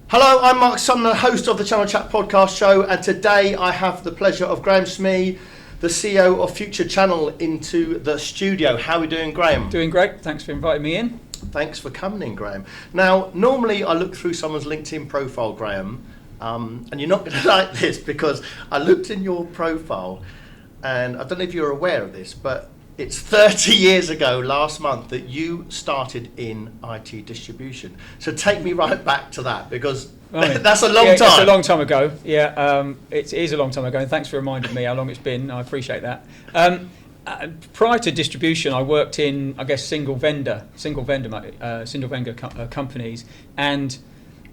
Hello, I'm Marc Sumner, host of the Channel Chat podcast show, and today I have the pleasure of Grahame Smee, the CEO of Future Channel, into the studio. How are we doing, Grahame? Doing great. Thanks for inviting me in. Thanks for coming in, Grahame. Now, normally I look through someone's LinkedIn profile, Grahame, and you're not going to like this because I looked in your profile, and I don't know if you're aware of this, but it's 30 years ago last month that you started in IT distribution. So take me right back to that, because that's a long time. It's a long time ago. Yeah, it is a long time ago, and thanks for reminding me how long it's been. I appreciate that. Prior to distribution, I worked in, I guess, single vendor companies, and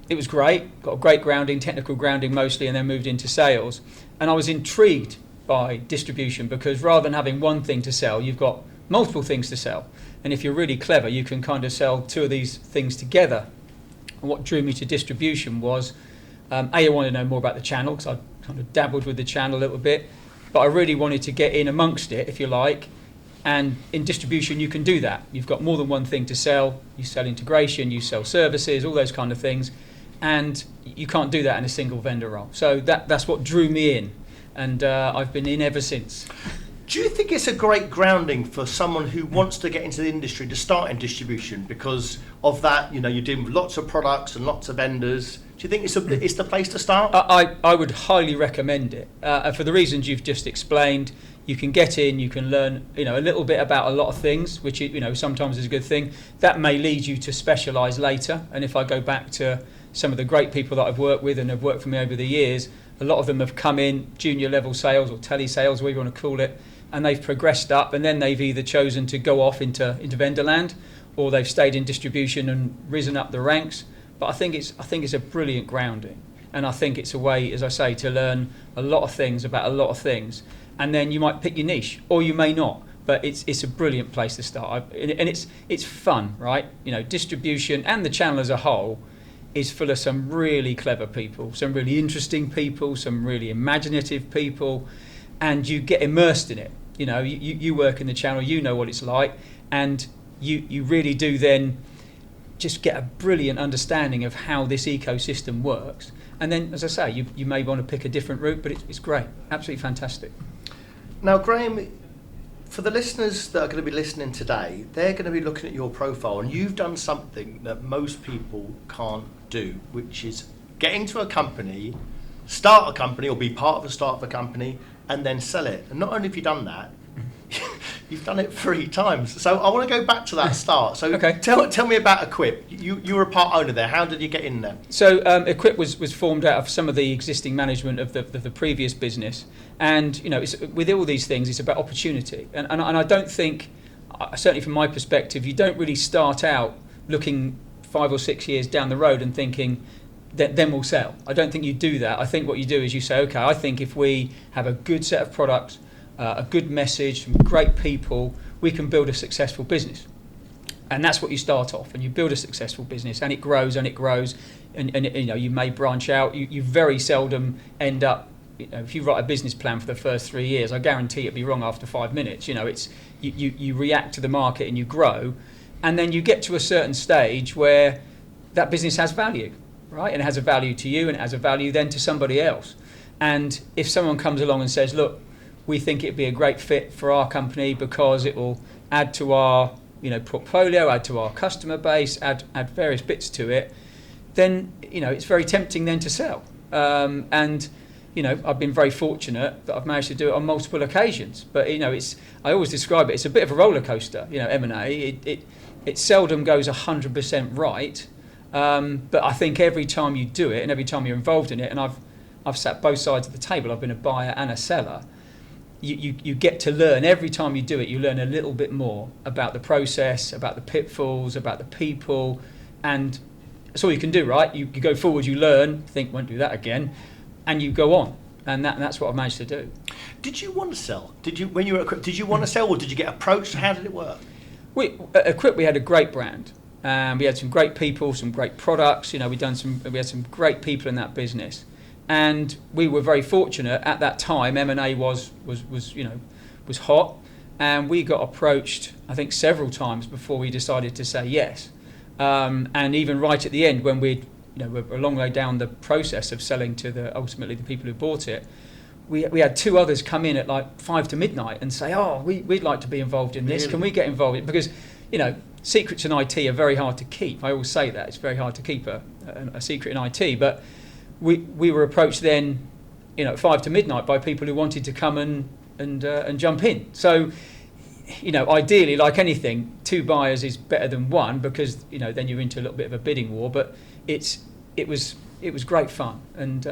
it was great. Got a great grounding, technical grounding mostly, and then moved into sales. And I was intrigued by distribution because rather than having one thing to sell, you've got multiple things to sell. And if you're really clever, you can kind of sell two of these things together. And what drew me to distribution was, I wanted to know more about the channel, because I kind of dabbled with the channel a little bit, but I really wanted to get in amongst it, if you like. And in distribution, you can do that. You've got more than one thing to sell. You sell integration, you sell services, all those kind of things. And you can't do that in a single vendor role. So that's what drew me in. And I've been in ever since. Do you think it's a great grounding for someone who wants to get into the industry to start in distribution because of that? You know, you're dealing with lots of products and lots of vendors. Do you think it's the place to start? I would highly recommend it for the reasons you've just explained. You can get in, you can learn, a little bit about a lot of things, which sometimes is a good thing. That may lead you to specialise later. And if I go back to some of the great people that I've worked with and have worked for me over the years, a lot of them have come in junior level sales or telesales, whatever you want to call it, and they've progressed up, and then they've either chosen to go off into vendor land, or they've stayed in distribution and risen up the ranks. But I think it's a brilliant grounding, and I think it's a way, as I say, to learn a lot of things about a lot of things, and then you might pick your niche, or you may not. But it's a brilliant place to start, and it's fun, right? Distribution and the channel as a whole is full of some really clever people, some really interesting people, some really imaginative people, and you get immersed in it. You work in the channel, you know what it's like, and you really do then just get a brilliant understanding of how this ecosystem works. And then, as I say, you may want to pick a different route, but it's great, absolutely fantastic. Now, Grahame, for the listeners that are going to be listening today, they're going to be looking at your profile, and you've done something that most people can't do, which is get into a company, start a company or be part of the start of a company, and then sell it. And not only have you done that, you've done it 3 times. So I want to go back to that start. So okay. Tell me about Equip. You were a part owner there. How did you get in there? So Equip was formed out of some of the existing management of the previous business. And it's, with all these things, it's about opportunity. And I don't think, certainly from my perspective, you don't really start out looking 5 or 6 years down the road and thinking, then we'll sell. I don't think you do that. I think what you do is you say, okay, I think if we have a good set of products, a good message, some great people, we can build a successful business. And that's what you start off, and you build a successful business, and it grows and it grows, and you may branch out. You very seldom end up, if you write a business plan for the first 3 years, I guarantee it'll be wrong after 5 minutes. It's you react to the market and you grow, and then you get to a certain stage where that business has value, right? And it has a value to you, and it has a value then to somebody else. And if someone comes along and says, look, we think it'd be a great fit for our company because it will add to our portfolio, add to our customer base, add various bits to it, then it's very tempting then to sell. And I've been very fortunate that I've managed to do it on multiple occasions. But I always describe it, it's a bit of a roller coaster. M&A, it seldom goes 100% right. But I think every time you do it and every time you're involved in it, and I've sat both sides of the table, I've been a buyer and a seller, you get to learn. Every time you do it, you learn a little bit more about the process, about the pitfalls, about the people, and that's all you can do, right? You go forward, you learn, think, won't do that again, and you go on. And that's what I've managed to do. Did you want to sell? When you were Equip, did you want to sell, or did you get approached? How did it work? At Equip, we had a great brand. We had some great people, some great products. We had some great people in that business. And we were very fortunate at that time. M&A was hot, and we got approached, I think, several times before we decided to say yes. And even right at the end, when we'd we're a long way down the process of selling to ultimately the people who bought it. We had two others come in at like 5 to midnight and say, we'd like to be involved in this. Really? Can we get involved? Because, secrets in IT are very hard to keep. I always say that. It's very hard to keep a secret in IT. But we were approached then, at 5 to midnight by people who wanted to come and jump in. So, ideally, like anything, 2 buyers is better than 1 because, then you're into a little bit of a bidding war. But it was great fun. And,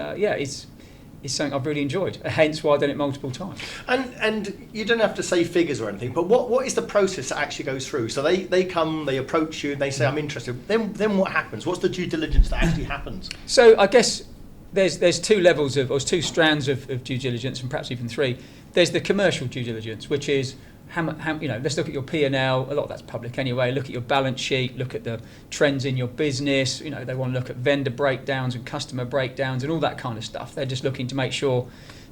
it's something I've really enjoyed, hence why I've done it multiple times. And you don't have to say figures or anything, but what is the process that actually goes through? So they come, they approach you, and they say, I'm interested. Then what happens? What's the due diligence that actually happens? So I guess there's 2 levels or 2 strands of due diligence, and perhaps even 3. There's the commercial due diligence, which is how let's look at your P&L. A lot of that's public anyway. Look at your balance sheet. Look at the trends in your business. They want to look at vendor breakdowns and customer breakdowns and all that kind of stuff. They're just looking to make sure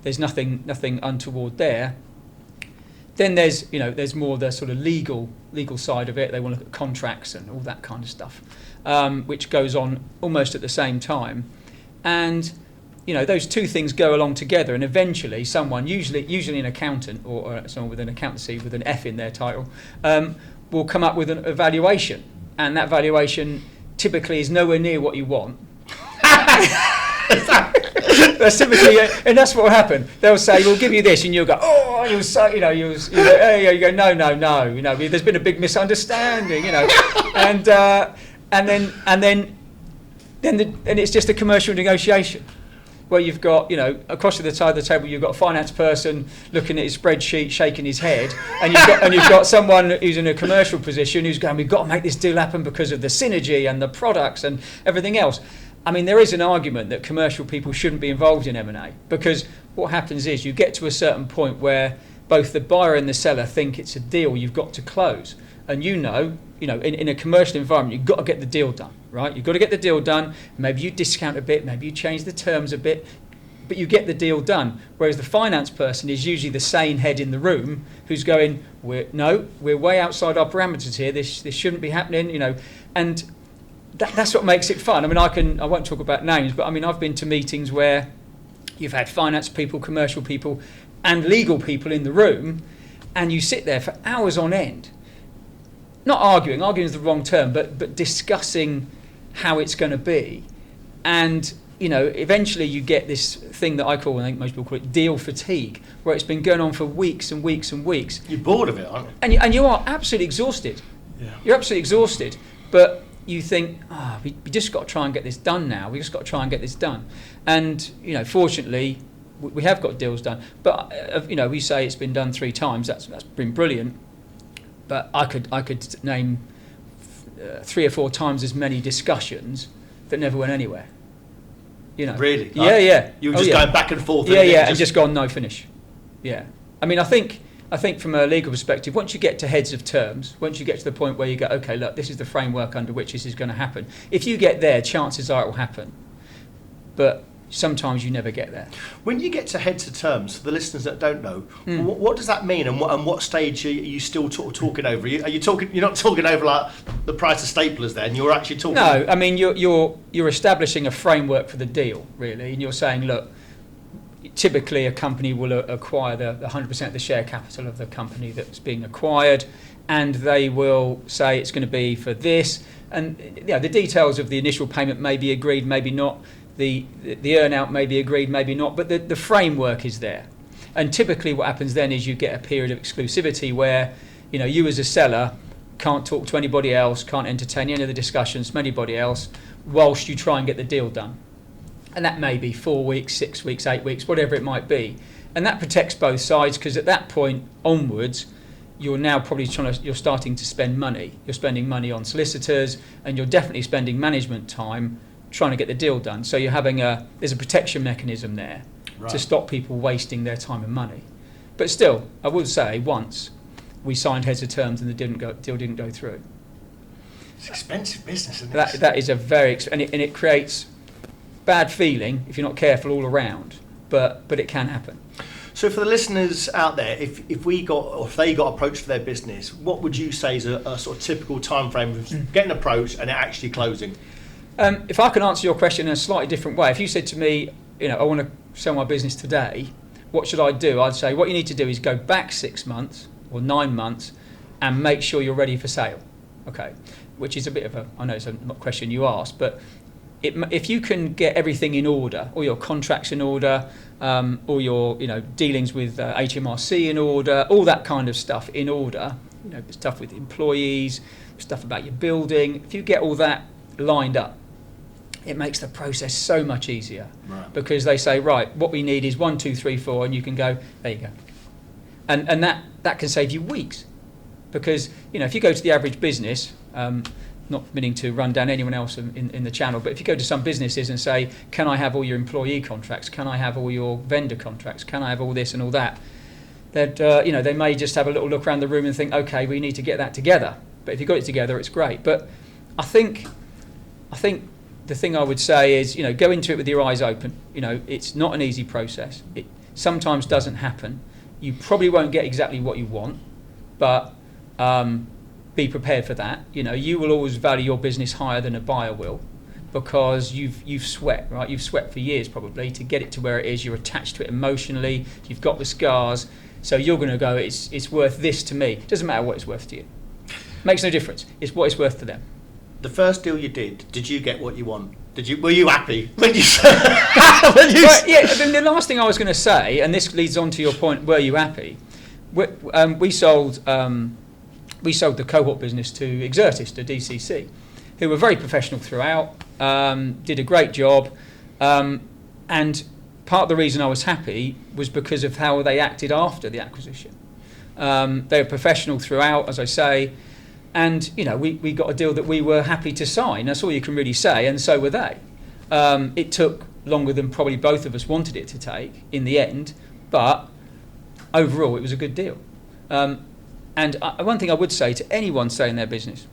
there's nothing untoward there. Then there's more the sort of legal side of it. They want to look at contracts and all that kind of stuff, which goes on almost at the same time. And those 2 things go along together, and eventually someone, usually an accountant or someone with an accountancy with an F in their title, will come up with an evaluation, and that valuation typically is nowhere near what you want. That's typically, and that's what will happen. They'll say, "We'll give you this," and you'll go, "Oh," and you'll say, you go, "No, there's been a big misunderstanding," and then it's just a commercial negotiation, where you've got, across to the side of the table, you've got a finance person looking at his spreadsheet, shaking his head, and you've got someone who's in a commercial position who's going, "We've got to make this deal happen because of the synergy and the products and everything else." I mean, there is an argument that commercial people shouldn't be involved in M&A, because what happens is you get to a certain point where both the buyer and the seller think it's a deal you've got to close, and in a commercial environment, you've got to get the deal done, right? You've got to get the deal done. Maybe you discount a bit, maybe you change the terms a bit, but you get the deal done. Whereas the finance person is usually the sane head in the room who's going, we're way outside our parameters here. This shouldn't be happening, and that's what makes it fun. I mean, I won't talk about names, but I mean, I've been to meetings where you've had finance people, commercial people, and legal people in the room, and you sit there for hours on end. Not arguing is the wrong term, but discussing how it's going to be. And, eventually you get this thing that I think most people call it deal fatigue, where it's been going on for weeks and weeks and weeks. You're bored of it, aren't you? And you are absolutely exhausted. Yeah. You're absolutely exhausted. But you think, we just got to try and get this done now. We just got to try and get this done. And, fortunately, we have got deals done. But, we say it's been done 3 times. That's been brilliant. But I could name 3 or 4 times as many discussions that never went anywhere. Really? Yeah. You were just going back and forth. And just gone no finish. Yeah. I mean, I think from a legal perspective, once you get to heads of terms, once you get to the point where you go, okay, look, this is the framework under which this is going to happen. If you get there, chances are it will happen. But sometimes you never get there. When you get to heads of terms, for the listeners that don't know, what does that mean, and what stage are you still talking over? Are you talking? You're not talking over like the price of staplers, then you're actually talking. No, I mean you're establishing a framework for the deal, really, and you're saying, look, typically a company will acquire the 100% of the share capital of the company that's being acquired, and they will say it's going to be for this, and the details of the initial payment may be agreed, maybe not. The earn-out may be agreed, maybe not, but the framework is there. And typically what happens then is you get a period of exclusivity where you as a seller can't talk to anybody else, can't entertain any of the discussions from anybody else, whilst you try and get the deal done. And that may be 4 weeks, 6 weeks, 8 weeks, whatever it might be. And that protects both sides, because at that point onwards, you're now probably you're starting to spend money. You're spending money on solicitors, and you're definitely spending management time trying to get the deal done. So you're having there's a protection mechanism there to stop people wasting their time and money. But still, I would say once we signed heads of terms and the deal didn't go through. It's expensive business, isn't it? That is a very and it creates bad feeling if you're not careful all around. But it can happen. So for the listeners out there, if they got approached for their business, what would you say is a sort of typical time frame of getting approached and it actually closing? If I can answer your question in a slightly different way, if you said to me, I want to sell my business today, what should I do? I'd say what you need to do is go back 6 months or 9 months and make sure you're ready for sale. Okay, which is a bit of a, I know it's a question you asked, but if you can get everything in order, all your contracts in order, all your dealings with HMRC in order, all that kind of stuff in order, stuff with employees, stuff about your building, if you get all that lined up, it makes the process so much easier. Right. Because they say, right, what we need is 1, 2, 3, 4, and you can go, there you go. And that can save you weeks. Because, if you go to the average business, not meaning to run down anyone else in the channel, but if you go to some businesses and say, can I have all your employee contracts? Can I have all your vendor contracts? Can I have all this and all that? They may just have a little look around the room and think, okay, we need to get that together. But if you've got it together, it's great. But I think the thing I would say is, go into it with your eyes open. It's not an easy process. It sometimes doesn't happen. You probably won't get exactly what you want, but be prepared for that. You will always value your business higher than a buyer will, because you've sweat, right? You've sweat for years probably to get it to where it is. You're attached to it emotionally. You've got the scars, so you're going to go, it's worth this to me. It doesn't matter what it's worth to you. Makes no difference. It's what it's worth to them. The first deal you did you get what you want? Were you happy when you Then the last thing I was going to say, and this leads on to your point, were you happy? We sold the cohort business to Exertis, to DCC, who were very professional throughout, did a great job, and part of the reason I was happy was because of how they acted after the acquisition. They were professional throughout, as I say, and we got a deal that we were happy to sign. That's all you can really say, and so were they. It took longer than probably both of us wanted it to take in the end, but overall it was a good deal. And one thing I would say to anyone starting their business,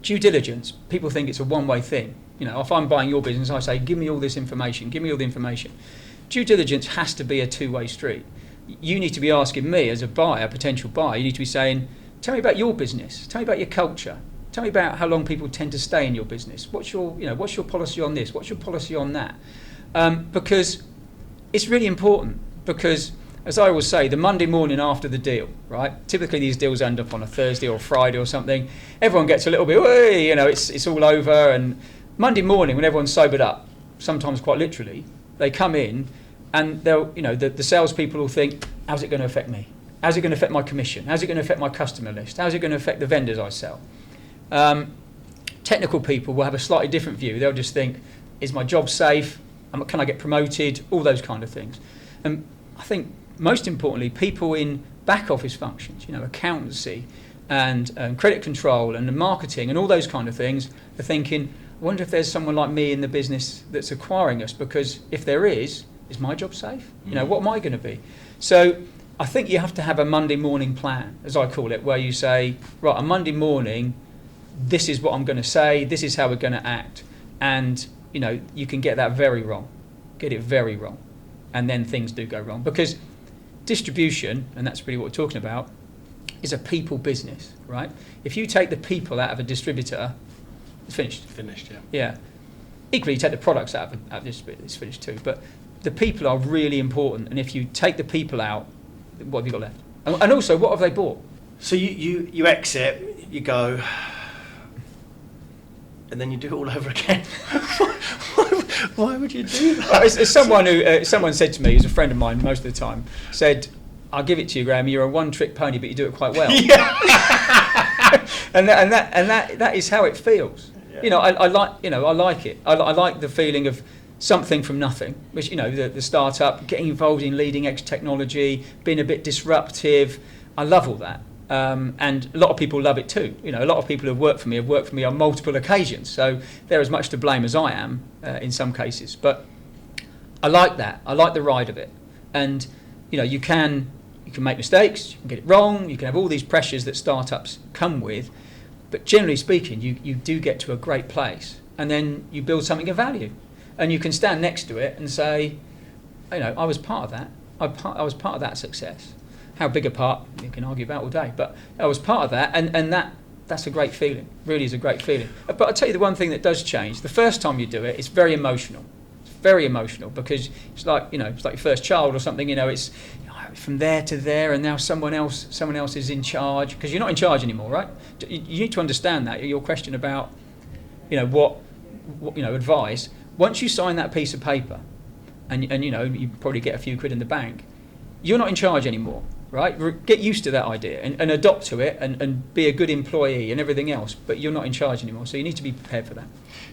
due diligence, people think it's a one-way thing. If I'm buying your business, I say, give me all this information, give me all the information. Due diligence has to be a two-way street. You need to be asking me as a buyer, potential buyer, you need to be saying, tell me about your business, tell me about your culture, tell me about how long people tend to stay in your business. What's your policy on this? What's your policy on that? Because it's really important, because as I always say, the Monday morning after the deal, right? Typically these deals end up on a Thursday or Friday or something. Everyone gets a little bit, it's all over. And Monday morning, when everyone's sobered up, sometimes quite literally, they come in and they'll, the salespeople will think, how's it going to affect me? How's it going to affect my commission? How's it going to affect my customer list? How's it going to affect the vendors I sell? Technical people will have a slightly different view. They'll just think, is my job safe? Can I get promoted? All those kind of things. And I think most importantly, people in back office functions, accountancy and credit control and marketing and all those kind of things are thinking, I wonder if there's someone like me in the business that's acquiring us, because if there is my job safe? What am I going to be? So I think you have to have a Monday morning plan, as I call it, where you say, right, on Monday morning, this is what I'm going to say, this is how we're going to act. And, you can get that very wrong, get it very wrong. And then things do go wrong. Because distribution, and that's really what we're talking about, is a people business, right? If you take the people out of a distributor, it's finished. Finished, yeah. Yeah. Equally, you take the products out of a distributor, it's finished too. But the people are really important. And if you take the people out, what have you got left? And also, what have they bought? So you exit, you go, and then you do it all over again. Why would you do that? As someone who someone said to me, who's a friend of mine most of the time, said, "I'll give it to you, Grahame. You're a one-trick pony, but you do it quite well." Yeah. and that is how it feels. Yeah. I like it. I like the feeling of something from nothing, which the startup, getting involved in leading edge technology, being a bit disruptive. I love all that. And a lot of people love it too. A lot of people who have worked for me on multiple occasions. So they're as much to blame as I am in some cases. But I like that. I like the ride of it. And you can make mistakes. You can get it wrong. You can have all these pressures that startups come with. But generally speaking, you do get to a great place, and then you build something of value, and you can stand next to it and say, I was part of that. I was part of that success. How big a part, you can argue about all day, but I was part of that, and that that's a great feeling. Really is a great feeling. But I'll tell you the one thing that does change. The first time you do it, it's very emotional. It's very emotional because it's like, it's like your first child or something. It's from there to there, and now someone else is in charge, because you're not in charge anymore, right? You need to understand that. Your question about, what advice. Once you sign that piece of paper, and you probably get a few quid in the bank, you're not in charge anymore, right? Get used to that idea and adopt to it and be a good employee and everything else, but you're not in charge anymore, so you need to be prepared for that.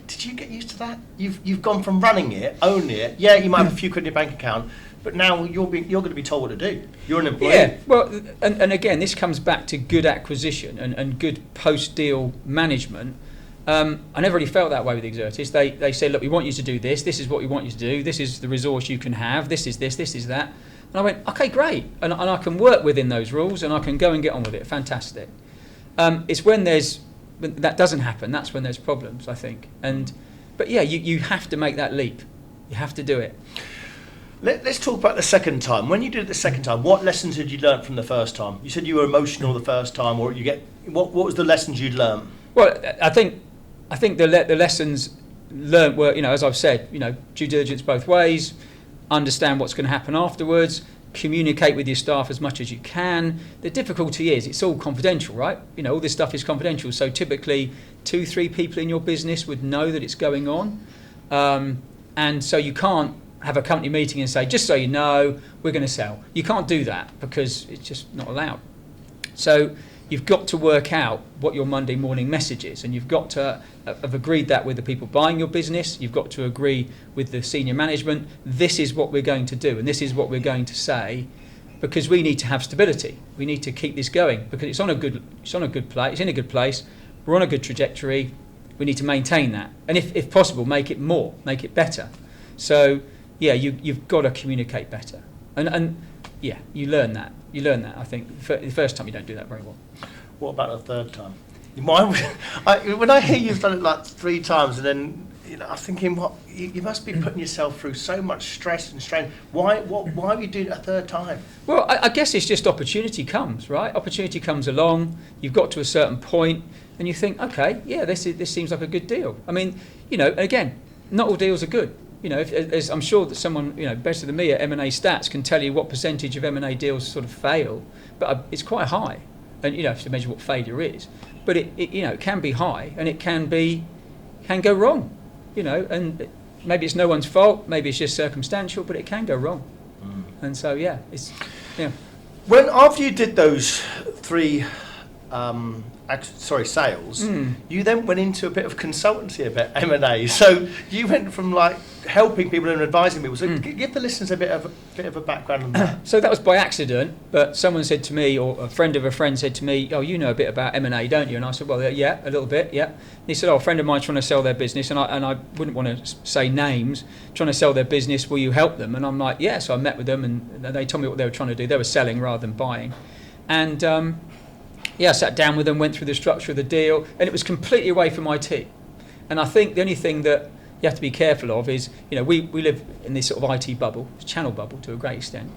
Did you get used to that? You've gone from running it, owning it. Yeah, you might have a few quid in your bank account, but now you're going to be told what to do. You're an employee. Yeah, well, and again, this comes back to good acquisition and good post-deal management. I never really felt that way with Exertis. They said, look, we want you to do this. This is what we want you to do. This is the resource you can have. This is this. This is that. And I went, okay, great. And I can work within those rules and I can go and get on with it. Fantastic. It's when that doesn't happen, that's when there's problems, I think. But yeah, you have to make that leap. You have to do it. Let's talk about the second time. When you did it the second time, what lessons did you learn from the first time? You said you were emotional the first time, or what was the lessons you'd learned? Well, I think the lessons learned were, as I've said, due diligence both ways, understand what's going to happen afterwards, communicate with your staff as much as you can. The difficulty is it's all confidential, right? All this stuff is confidential. So typically 2-3 people in your business would know that it's going on. And so you can't have a company meeting and say, just so you know, we're going to sell. You can't do that because it's just not allowed. So you've got to work out what your Monday morning message is, and you've got to have agreed that with the people buying your business. You've got to agree with the senior management. This is what we're going to do, and this is what we're going to say, because we need to have stability. We need to keep this going because it's in a good place. We're on a good trajectory. We need to maintain that, and if possible, make it better. So yeah, you've got to communicate better, and yeah, you learn that. I think the first time you don't do that very well. What about the third time? When I hear you've done it like 3 times, and then I'm thinking, you must be putting yourself through so much stress and strain. Why are you doing it a third time? Well, I guess it's just opportunity comes, right? Opportunity comes along. You've got to a certain point, and you think, okay, yeah, this seems like a good deal. I mean, again, not all deals are good. I'm sure that someone better than me at M&A stats can tell you what percentage of M&A deals sort of fail, but it's quite high, and you have to measure what failure is. But it can be high, and it can go wrong, and maybe it's no one's fault, maybe it's just circumstantial, but it can go wrong. And so When after you did those 3 sales, you then went into a bit of consultancy about M&A. So you went from like helping people and advising people. So give the listeners a bit of a background on that. So that was by accident, but someone said to me, or a friend of a friend said to me, oh, you know a bit about M&A, don't you? And I said, well, yeah, a little bit, yeah. And he said, oh, a friend of mine's trying to sell their business, and I wouldn't want to say names, trying to sell their business, will you help them? And I'm like, yeah. So I met with them, and they told me what they were trying to do. They were selling rather than buying. And I sat down with them, went through the structure of the deal, and it was completely away from IT. And I think the only thing that you have to be careful of is, we live in this sort of IT bubble, channel bubble to a great extent,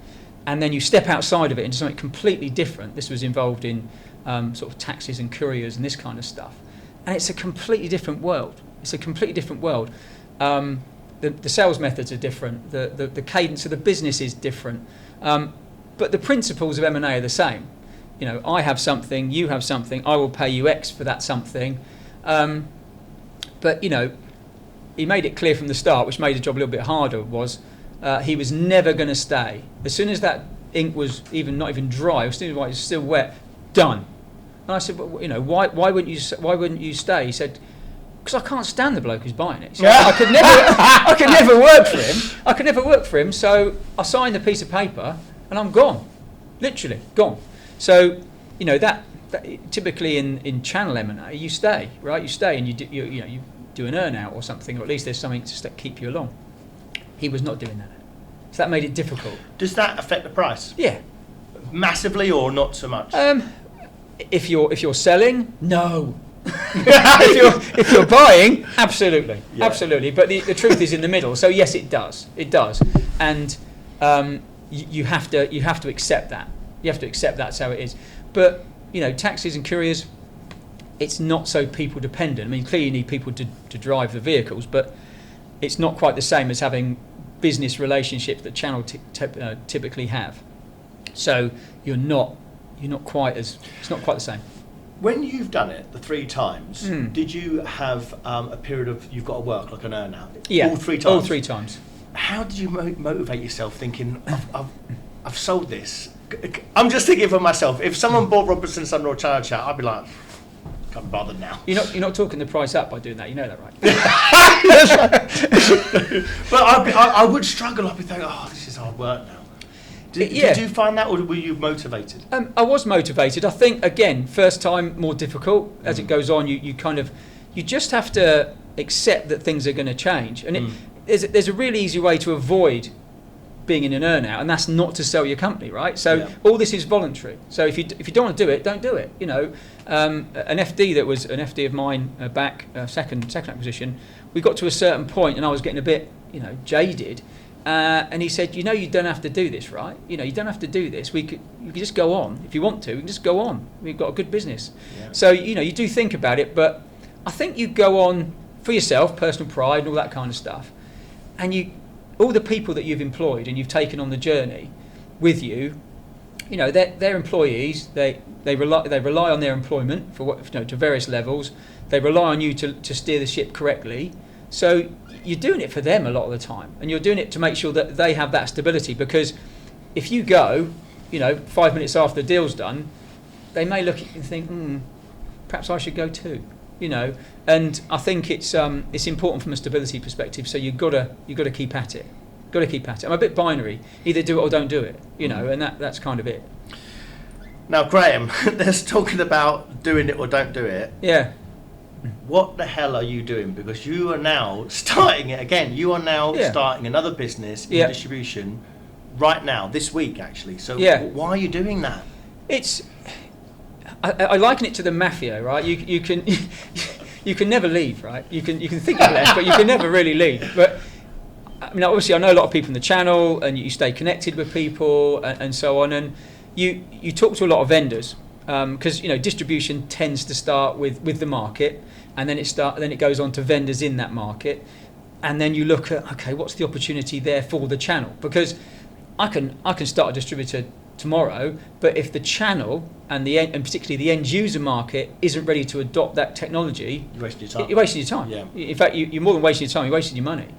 and then you step outside of it into something completely different. This was involved in sort of taxes and couriers and this kind of stuff. And it's a completely different world. The sales methods are different, the cadence of the business is different, but the principles of M&A are the same. I have something, you have something, I will pay you X for that something. But he made it clear from the start, which made the job a little bit harder, was he was never going to stay. As soon as that ink was not even dry, as soon as it was still wet, done. And I said, well, why wouldn't you stay? He said, because I can't stand the bloke who's buying it. I could never work for him. So I signed the piece of paper and I'm gone, literally gone. So that typically in channel M&A you stay, right? You stay and you do an earn out or something, or at least there's something to keep you along. He was not doing that, so that made it difficult. Does that affect the price? Yeah, massively, or not so much? If you're selling, no. if you're buying, absolutely, yeah. Absolutely. But the truth is in the middle. So yes, it does, and you have to accept that. You have to accept that's how it is. But taxes and couriers, it's not so people dependent. I mean, clearly you need people to drive the vehicles, but it's not quite the same as having business relationships that channel typically have. So you're not quite as, it's not quite the same. When you've done it the 3 times, did you have a period of you've got to work like an earn out? Yeah, all 3 times. All 3 times. How did you motivate yourself, thinking I've sold this? I'm just thinking for myself. If someone bought Robinson Sumner or Channel Chat, I'd be like, can't be bothered now. You're not talking the price up by doing that. You know that, right? But I would struggle. I'd be thinking, oh, this is hard work now. Did you find that, or were you motivated? I was motivated. I think, again, first time more difficult. As it goes on, you just have to accept that things are going to change. And there's a really easy way to avoid being in an earn-out, and that's not to sell your company, right? So all this is voluntary. So if you don't want to do it, don't do it. You know, an FD that was an FD of mine back, second acquisition, we got to a certain point, and I was getting a bit, jaded. And he said, you don't have to do this, right? You don't have to do this. You can just go on. If you want to, you can just go on. We've got a good business. Yeah. So, you do think about it, but I think you go on for yourself, personal pride and all that kind of stuff. And all the people that you've employed and you've taken on the journey with you, they're employees. They rely on their employment for to various levels. They rely on you to steer the ship correctly. So you're doing it for them a lot of the time, and you're doing it to make sure that they have that stability, because if you go, 5 minutes after the deal's done, they may look at you and think, perhaps I should go too, and I think it's important from a stability perspective, so you've got to keep at it. I'm a bit binary, either do it or don't do it, and that's kind of it. Now, Grahame, there's talking about doing it or don't do it. Yeah. What the hell are you doing? Because you are now starting it again. You are now starting another business in distribution right now, this week actually. So why are you doing that? I liken it to the mafia, right? You can you can never leave, right? You can think you've left, but you can never really leave. But I mean, obviously, I know a lot of people in the channel, and you stay connected with people and so on, and you talk to a lot of vendors. Because distribution tends to start with the market, and then it goes on to vendors in that market, and then you look at, okay, what's the opportunity there for the channel? Because I can start a distributor tomorrow, but if the channel and particularly the end user market isn't ready to adopt that technology, you're wasting your time. You're wasting your time. Yeah. In fact, you're more than wasting your time. You're wasting your money.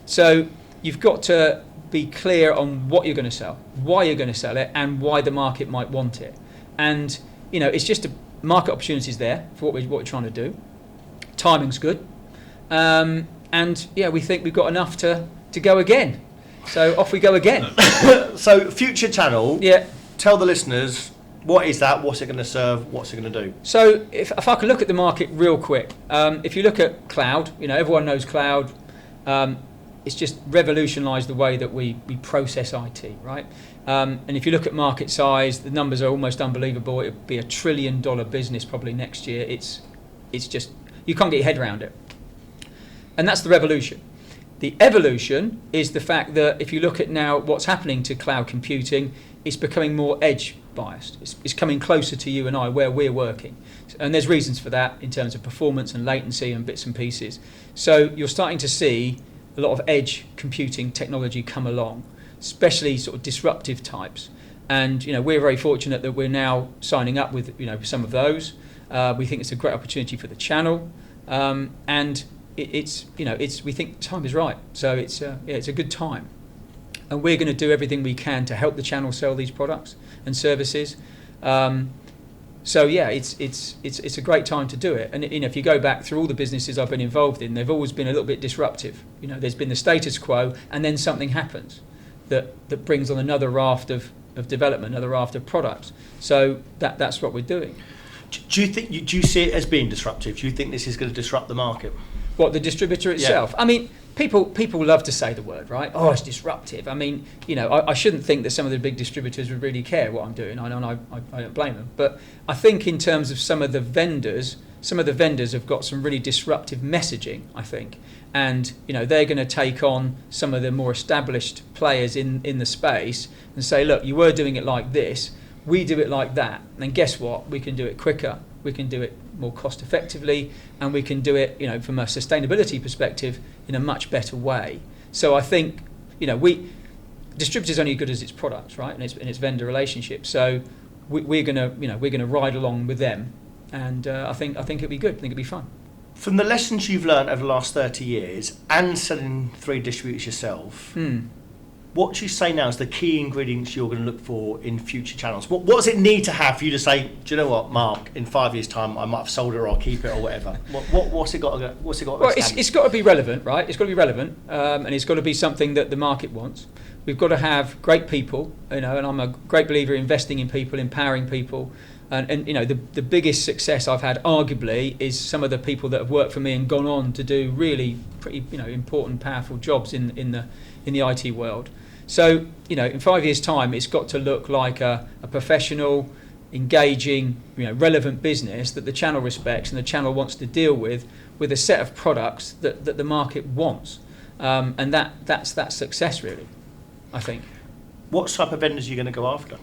So you've got to be clear on what you're going to sell, why you're going to sell it, and why the market might want it. And it's just a market opportunities there for what we're trying to do. Timing's good, and we think we've got enough to go again. So off we go again. So Future Channel. Yeah. Tell the listeners, what is that? What's it going to serve? What's it going to do? So if I can look at the market real quick, if you look at cloud, everyone knows cloud. It's just revolutionised the way that we process IT, right? And if you look at market size, the numbers are almost unbelievable. It'll be $1 trillion business probably next year. It's just, you can't get your head around it. And that's the revolution. The evolution is the fact that if you look at now what's happening to cloud computing, it's becoming more edge biased. It's coming closer to you and I where we're working. And there's reasons for that in terms of performance and latency and bits and pieces. So you're starting to see a lot of edge computing technology come along, especially sort of disruptive types. And we're very fortunate that we're now signing up with some of those. We think it's a great opportunity for the channel, and we think time is right. So it's a good time, and we're going to do everything we can to help the channel sell these products and services. So it's a great time to do it. And if you go back through all the businesses I've been involved in, they've always been a little bit disruptive. There's been the status quo, and then something happens that brings on another raft of development, another raft of products. So that's what we're doing. Do you see it as being disruptive? Do you think this is going to disrupt the market? What, the distributor itself? Yeah. I mean, people love to say the word, right? Oh, it's disruptive. I mean, I shouldn't think that some of the big distributors would really care what I'm doing. I don't blame them. But I think in terms of some of the vendors have got some really disruptive messaging, I think. And, they're going to take on some of the more established players in the space and say, look, you were doing it like this. We do it like that. And guess what? We can do it quicker. we can do it more cost effectively, and we can do it, from a sustainability perspective in a much better way. So I think, distributors are only as good as its products, right, and its vendor relationships. So we're gonna ride along with them, and I think it'll be good. I think it'll be fun. From the lessons you've learned over the last 30 years and selling 3 distributors yourself, what do you say now is the key ingredients you're going to look for in future channels? What does it need to have for you to say, do you know what, Mark, in 5 years' time I might have sold it or I'll keep it or whatever? What's it got to Well, it's got to be relevant, right? It's got to be relevant, and it's got to be something that the market wants. We've got to have great people, and I'm a great believer in investing in people, empowering people. And the biggest success I've had, arguably, is some of the people that have worked for me and gone on to do really pretty, important, powerful jobs in the IT world. So, in 5 years' time, it's got to look like a professional, engaging, relevant business that the channel respects and the channel wants to deal with a set of products that the market wants, and that's success, really, I think. What type of vendors are you going to go after?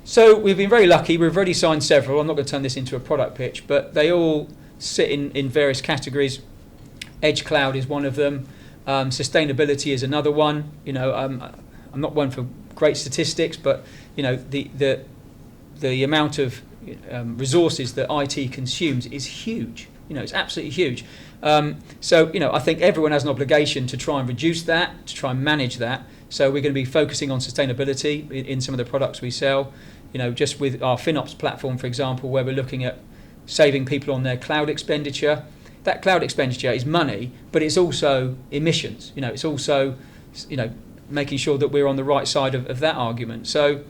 So we've been very lucky. We've already signed several. I'm not going to turn this into a product pitch, but they all sit in various categories. Edge Cloud is one of them. Sustainability is another one. I'm not one for great statistics, but the amount of resources that IT consumes is huge. It's absolutely huge. So I think everyone has an obligation to try and reduce that, to try and manage that. So we're going to be focusing on sustainability in some of the products we sell. Just with our FinOps platform, for example, where we're looking at saving people on their cloud expenditure. That cloud expenditure is money, but it's also emissions. It's also, making sure that we're on the right side of that argument. So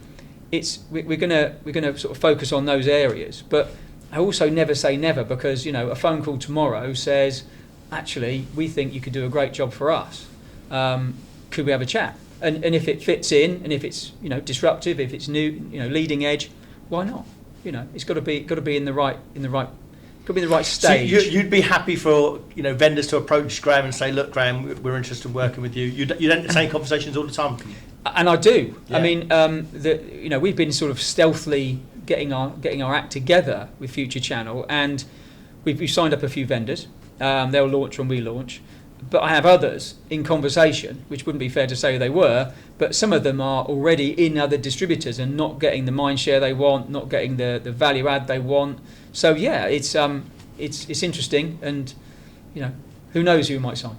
we're going to sort of focus on those areas. But I also never say never, because a phone call tomorrow says, actually, we think you could do a great job for us. Could we have a chat? And if it fits in, and if it's disruptive, if it's new, leading edge, why not? It's got to be in the right stage. So you'd be happy for vendors to approach Grahame and say, look, Grahame, we're interested in working with you. You'd entertain conversations all the time. And I do. Yeah. I mean, we've been sort of stealthily getting our act together with Future Channel, and we've signed up a few vendors. They'll launch when we launch. But I have others in conversation, which wouldn't be fair to say they were, but some of them are already in other distributors and not getting the mind share they want, not getting the value add they want. So yeah, it's interesting, and who knows who might sign.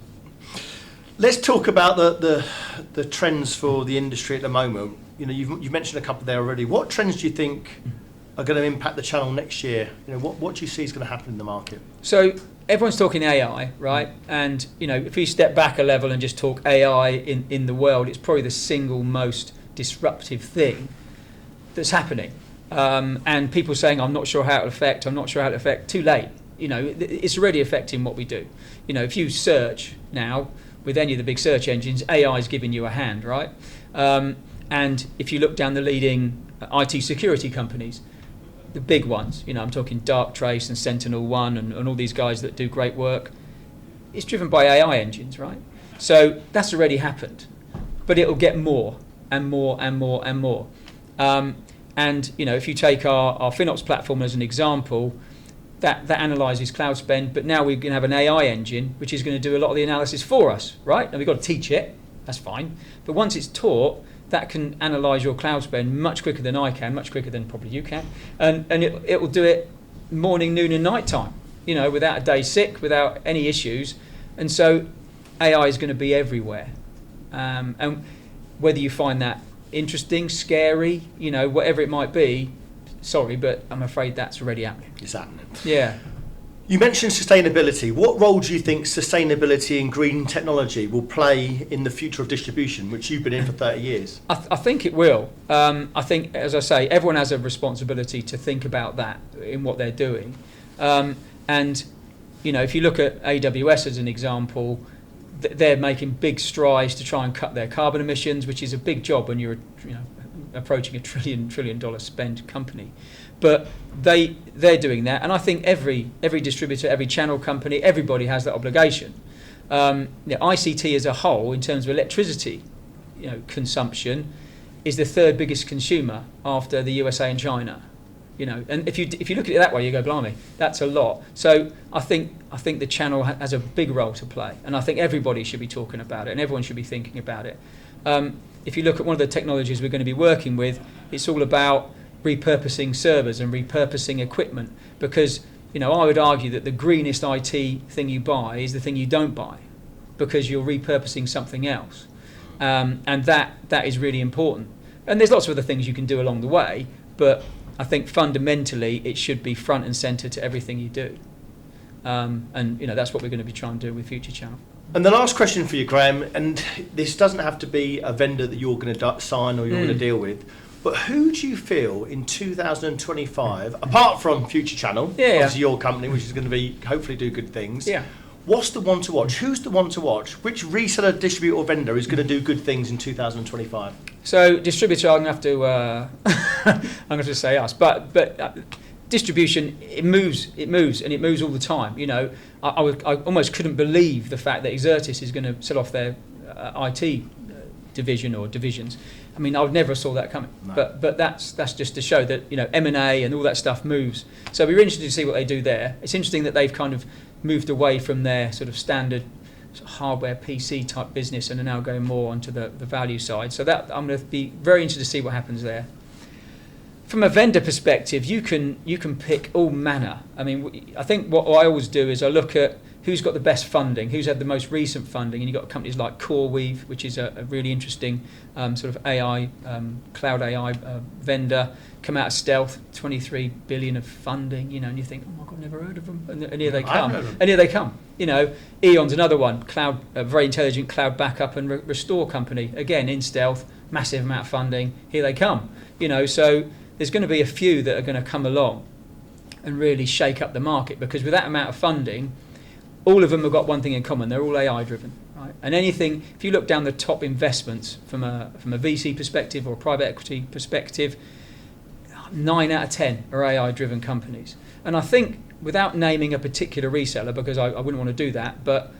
Let's talk about the trends for the industry at the moment. You've mentioned a couple there already. What trends do you think are going to impact the channel next year? What do you see is going to happen in the market? So everyone's talking AI, right? And if we step back a level and just talk AI in the world, it's probably the single most disruptive thing that's happening. And people saying, I'm not sure how it'll affect, too late. It's already affecting what we do. If you search now with any of the big search engines, AI is giving you a hand, right? And if you look down the leading IT security companies, the big ones, I'm talking Darktrace and Sentinel-1 and all these guys that do great work, it's driven by AI engines, right? So that's already happened, but it'll get more and more and more and more. And if you take our FinOps platform as an example, that analyses cloud spend, but now we're going to have an AI engine which is going to do a lot of the analysis for us, right? Now we've got to teach it, that's fine, but once it's taught, that can analyse your cloud spend much quicker than I can, much quicker than probably you can, and it will do it morning, noon and night time, without a day sick, without any issues. And so AI is going to be everywhere, and whether you find that interesting, scary, whatever it might be, sorry, but I'm afraid that's already happening. It's happening. Yeah. You mentioned sustainability. What role do you think sustainability and green technology will play in the future of distribution, which you've been in for 30 years? I think it will. I think, as I say, everyone has a responsibility to think about that in what they're doing. And, if you look at AWS as an example, they're making big strides to try and cut their carbon emissions, which is a big job when you're approaching a $1 trillion spend company. But they're doing that, and I think every distributor, every channel company, everybody has that obligation. ICT as a whole, in terms of electricity, consumption, is the third biggest consumer after the USA and China. You know, and if you look at it that way, you go, blimey, that's a lot. So I think the channel has a big role to play, and I think everybody should be talking about it, and everyone should be thinking about it. If you look at one of the technologies we're going to be working with, it's all about repurposing servers and repurposing equipment, because I would argue that the greenest IT thing you buy is the thing you don't buy, because you're repurposing something else, and that is really important. And there's lots of other things you can do along the way, but I think fundamentally it should be front and centre to everything you do, and that's what we're going to be trying to do with Future Channel. And the last question for you, Grahame, and this doesn't have to be a vendor that you're going to sign or you're going to deal with, but who do you feel in 2025, apart from Future Channel, obviously your company, which is going to be hopefully do good things, what's the one to watch? Who's the one to watch? Which reseller, distributor or vendor is going to do good things in 2025? So distributor, I'm going to have to say us, but distribution, it moves and it moves all the time. I almost couldn't believe the fact that Exertis is going to sell off their IT division or divisions. I mean, I would never have saw that coming. No. But that's just to show that M&A and all that stuff moves. So we're interested to see what they do there. It's interesting that they've kind of moved away from their sort of standard hardware PC type business and are now going more onto the value side. So that I'm going to be very interested to see what happens there. From a vendor perspective, you can pick all manner. I mean, I think what I always do is I look at who's got the best funding, who's had the most recent funding, and you've got companies like CoreWeave, which is a really interesting sort of AI, cloud AI vendor, come out of stealth, 23 billion of funding, and you think, oh my God, never heard of them, and here they come, and here they come. Eon's another one, cloud, a very intelligent cloud backup and restore company, again in stealth, massive amount of funding, here they come. So there's going to be a few that are going to come along and really shake up the market, because with that amount of funding, all of them have got one thing in common: they're all AI driven, right? And anything, if you look down the top investments from a VC perspective or a private equity perspective, 9 out of 10 are AI driven companies. And I think, without naming a particular reseller, because I wouldn't want to do that, but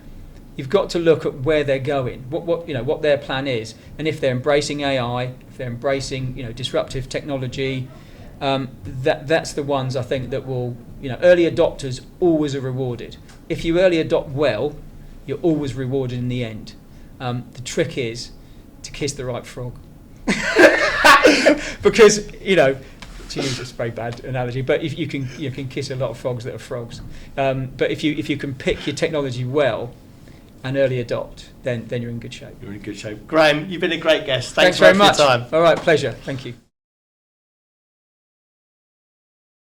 you've got to look at where they're going, what their plan is, and if they're embracing AI, if they're embracing disruptive technology, that's the ones I think that will, early adopters always are rewarded. If you early adopt well, you're always rewarded in the end. The trick is to kiss the right frog, because to use a very bad analogy, but if you can kiss a lot of frogs that are frogs. But if you can pick your technology well and early adopt, then you're in good shape. You're in good shape. Grahame, you've been a great guest. Thanks very much for your time. All right, pleasure. Thank you.